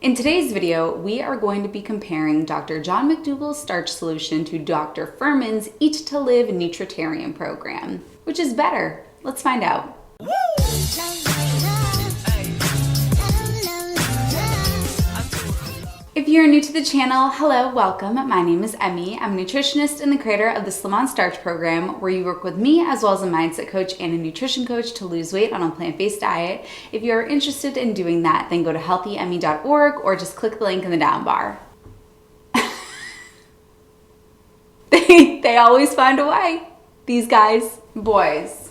In today's video, we are going to be comparing Dr. John McDougall's starch solution to Dr. Fuhrman's Eat to Live Nutritarian program. Which is better? Let's find out. If you're new to the channel, hello, welcome. My name is Emmie. I'm a nutritionist and the creator of the Slim on Starch program, where you work with me as well as a mindset coach and a nutrition coach to lose weight on a plant-based diet. If you're interested in doing that, then go to healthyemmie.org or just click the link in the down bar. They always find a way. These guys, boys,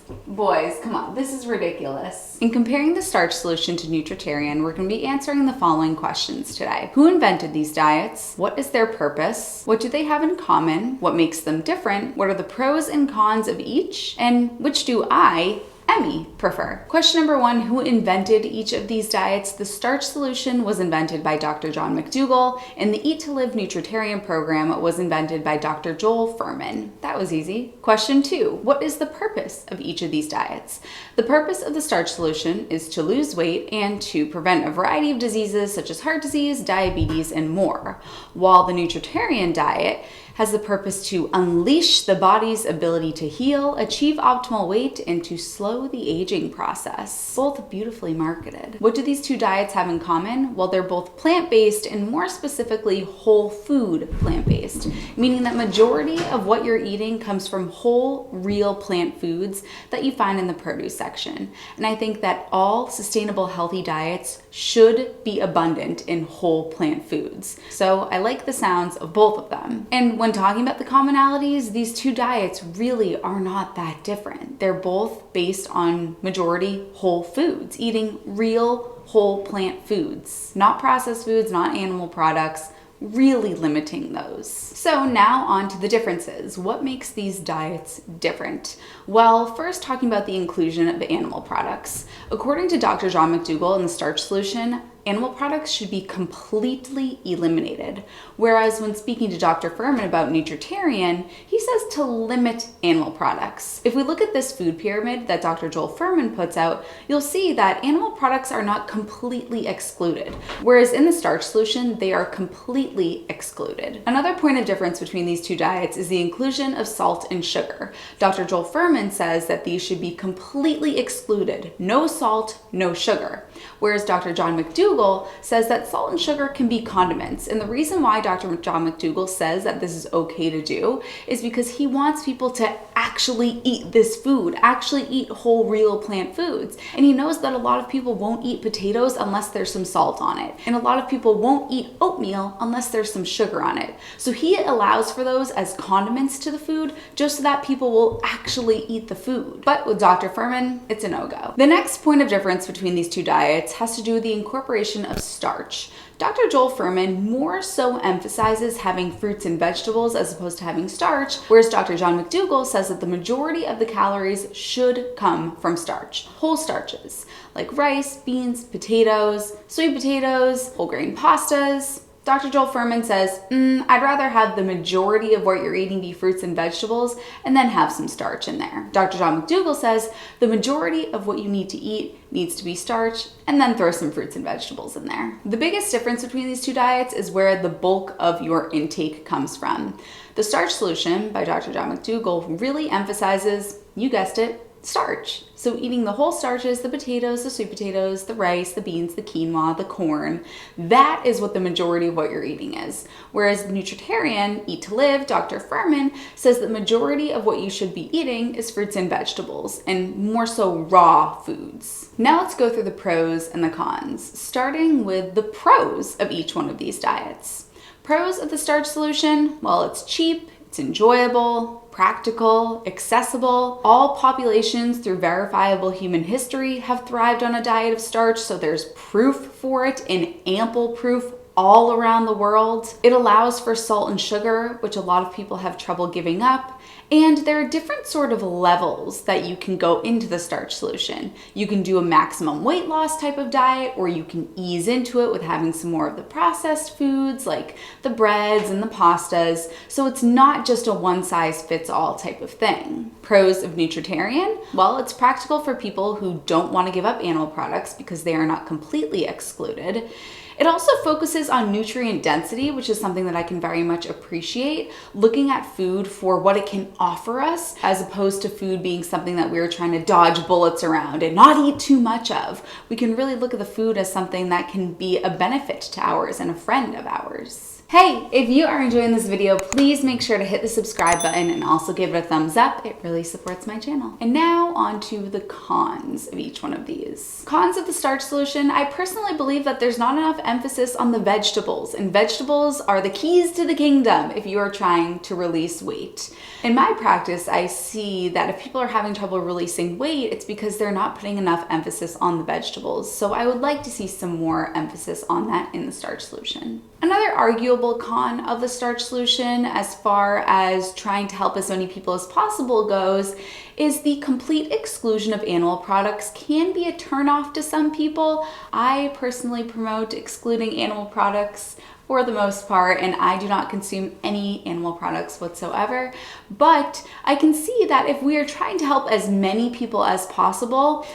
come on, this is ridiculous. In comparing the starch solution to Nutritarian, we're going to be answering the following questions today. Who invented these diets? What is their purpose? What do they have in common? What makes them different? What are the pros and cons of each? And which do I, Emmie, prefer? Question number one, who invented each of these diets? The starch solution was invented by Dr. John McDougall, and the Eat to Live Nutritarian program was invented by Dr. Joel Fuhrman. That was easy. Question two, what is the purpose of each of these diets? The purpose of the starch solution is to lose weight and to prevent a variety of diseases such as heart disease, diabetes, and more, while the Nutritarian diet has the purpose to unleash the body's ability to heal, achieve optimal weight, and to slow the aging process. Both beautifully marketed. What do these two diets have in common? Well, they're both plant-based and more specifically whole food plant-based, meaning that majority of what you're eating comes from whole, real plant foods that you find in the produce section. And I think that all sustainable, healthy diets should be abundant in whole plant foods. So I like the sounds of both of them. And when talking about the commonalities, these two diets really are not that different. They're both based on majority whole foods, eating real whole plant foods, not processed foods, not animal products, really limiting those. So now on to the differences. What makes these diets different? Well, first talking about the inclusion of animal products. According to Dr. John McDougall in the starch solution, animal products should be completely eliminated. Whereas when speaking to Dr. Fuhrman about Nutritarian, he says to limit animal products. If we look at this food pyramid that Dr. Joel Fuhrman puts out, you'll see that animal products are not completely excluded, whereas in the starch solution, they are completely excluded. Another point of difference between these two diets is the inclusion of salt and sugar. Dr. Joel Fuhrman says that these should be completely excluded. No salt, no sugar. Whereas Dr. John McDougall says that salt and sugar can be condiments. And the reason why Dr. John McDougall says that this is okay to do is because he wants people to actually eat this food, actually eat whole, real plant foods. And he knows that a lot of people won't eat potatoes unless there's some salt on it. And a lot of people won't eat oatmeal unless there's some sugar on it. So he allows for those as condiments to the food just so that people will actually eat the food. But with Dr. Fuhrman, it's a no-go. The next point of difference between these two diets has to do with the incorporation of starch. Dr. Joel Fuhrman more so emphasizes having fruits and vegetables as opposed to having starch, whereas Dr. John McDougall says that the majority of the calories should come from starch. Whole starches, like rice, beans, potatoes, sweet potatoes, whole grain pastas. Dr. Joel Fuhrman says, I'd rather have the majority of what you're eating be fruits and vegetables and then have some starch in there. Dr. John McDougall says the majority of what you need to eat needs to be starch and then throw some fruits and vegetables in there. The biggest difference between these two diets is where the bulk of your intake comes from. The starch solution by Dr. John McDougall really emphasizes, you guessed it, starch. So eating the whole starches, the potatoes, the sweet potatoes, the rice, the beans, the quinoa, the corn, that is what the majority of what you're eating is. Whereas Nutritarian, Eat to Live, Dr. Fuhrman says the majority of what you should be eating is fruits and vegetables, and more so raw foods. Now let's go through the pros and the cons, starting with the pros of each one of these diets. Pros of the starch solution, well, it's cheap, it's enjoyable, practical, accessible. All populations through verifiable human history have thrived on a diet of starch, so there's proof for it and ample proof all around the world. It allows for salt and sugar, which a lot of people have trouble giving up. And there are different sort of levels that you can go into the starch solution. You can do a maximum weight loss type of diet, or you can ease into it with having some more of the processed foods like the breads and the pastas. So it's not just a one size fits all type of thing. Pros of Nutritarian? Well, it's practical for people who don't want to give up animal products because they are not completely excluded. It also focuses on nutrient density, which is something that I can very much appreciate, looking at food for what it can offer us, as opposed to food being something that we're trying to dodge bullets around and not eat too much of. We can really look at the food as something that can be a benefit to ours and a friend of ours. Hey, if you are enjoying this video, please make sure to hit the subscribe button and also give it a thumbs up. It really supports my channel. And now on to the cons of each one of these. Cons of the starch solution. I personally believe that there's not enough emphasis on the vegetables, and vegetables are the keys to the kingdom if you are trying to release weight. In my practice, I see that if people are having trouble releasing weight, it's because they're not putting enough emphasis on the vegetables. So I would like to see some more emphasis on that in the starch solution. Another arguable con of the starch solution, as far as trying to help as many people as possible goes, is the complete exclusion of animal products can be a turnoff to some people. I personally promote excluding animal products for the most part, and I do not consume any animal products whatsoever. But I can see that if we are trying to help as many people as possible,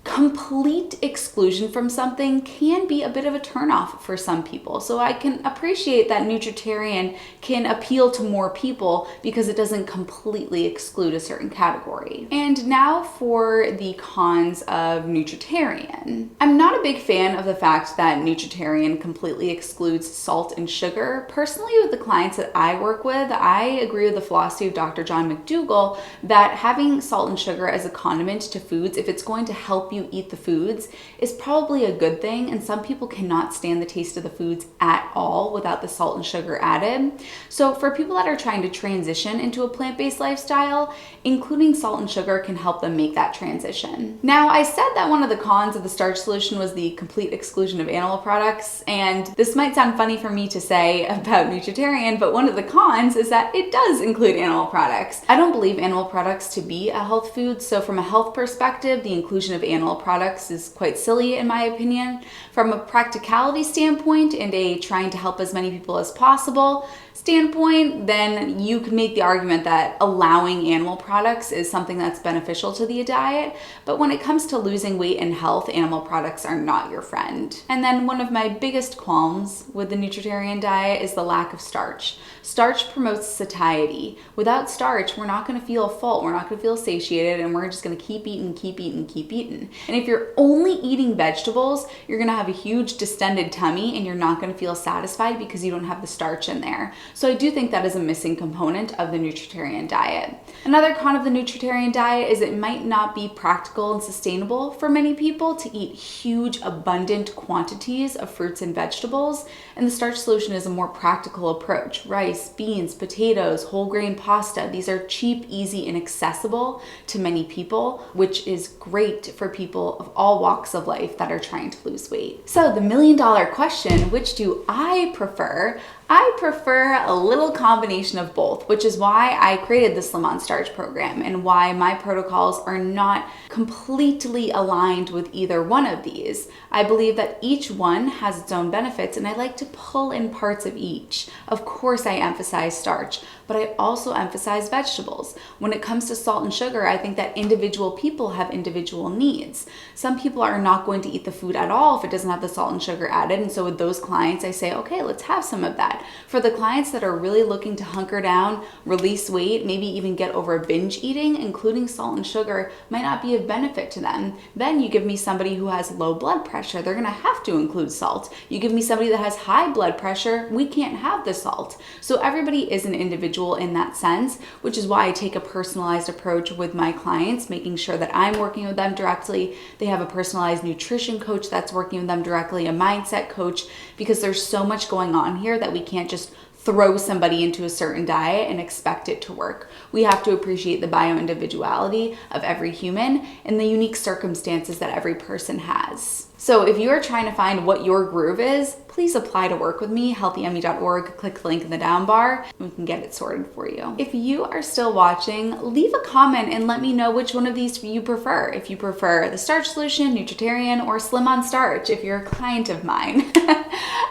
complete exclusion from something can be a bit of a turnoff for some people. So I can appreciate that Nutritarian can appeal to more people because it doesn't completely exclude a certain category. And now for the cons of Nutritarian. I'm not a big fan of the fact that Nutritarian completely excludes salt and sugar. Personally, with the clients that I work with, I agree with the philosophy of Dr. John McDougall that having salt and sugar as a condiment to foods, if it's going to help you eat the foods, is probably a good thing. And some people cannot stand the taste of the foods at all without the salt and sugar added. So for people that are trying to transition into a plant-based lifestyle, including salt and sugar can help them make that transition. Now, I said that one of the cons of the starch solution was the complete exclusion of animal products, and this might sound funny for me to say about Nutritarian, but one of the cons is that it does include animal products. I don't believe animal products to be a health food, so from a health perspective, the inclusion of animal products is quite silly in my opinion. From a practicality standpoint and a trying to help as many people as possible standpoint, then you could make the argument that allowing animal products is something that's beneficial to the diet. But when it comes to losing weight and health, animal products are not your friend. And then one of my biggest qualms with the Nutritarian diet is the lack of starch. Starch promotes satiety. Without starch, we're not going to feel full, we're not going to feel satiated, and we're just going to keep eating, keep eating, keep eating. And if you're only eating vegetables, you're going to have a huge distended tummy and you're not going to feel satisfied because you don't have the starch in there. So I do think that is a missing component of the Nutritarian diet. Another con of the Nutritarian diet is it might not be practical and sustainable for many people to eat huge, abundant quantities of fruits and vegetables, and the starch solution is a more practical approach. Rice, beans, potatoes, whole grain pasta, these are cheap, easy, and accessible to many people, which is great for people of all walks of life that are trying to lose weight. So the million-dollar question, which do I prefer? I prefer a little combination of both, which is why I created the Slim on Starch program and why my protocols are not completely aligned with either one of these. I believe that each one has its own benefits, and I like to pull in parts of each. Of course, I emphasize starch, but I also emphasize vegetables. When it comes to salt and sugar, I think that individual people have individual needs. Some people are not going to eat the food at all if it doesn't have the salt and sugar added, and so with those clients, I say, okay, let's have some of that. For the clients that are really looking to hunker down, release weight, maybe even get over binge eating, including salt and sugar might not be of benefit to them. Then you give me somebody who has low blood pressure, they're gonna have to include salt. You give me somebody that has high blood pressure, we can't have the salt. So everybody is an individual in that sense, which is why I take a personalized approach with my clients, making sure that I'm working with them directly. They have a personalized nutrition coach that's working with them directly, a mindset coach, because there's so much going on here that we can't just throw somebody into a certain diet and expect it to work. We have to appreciate the bio-individuality of every human and the unique circumstances that every person has. So if you are trying to find what your groove is, please apply to work with me, healthyemmie.org, click the link in the down bar, and we can get it sorted for you. If you are still watching, leave a comment and let me know which one of these you prefer. If you prefer the starch solution, Nutritarian, or Slim on Starch, if you're a client of mine.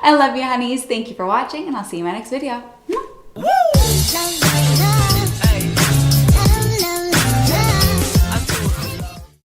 I love you, honeys. Thank you for watching, and I'll see you in my next video.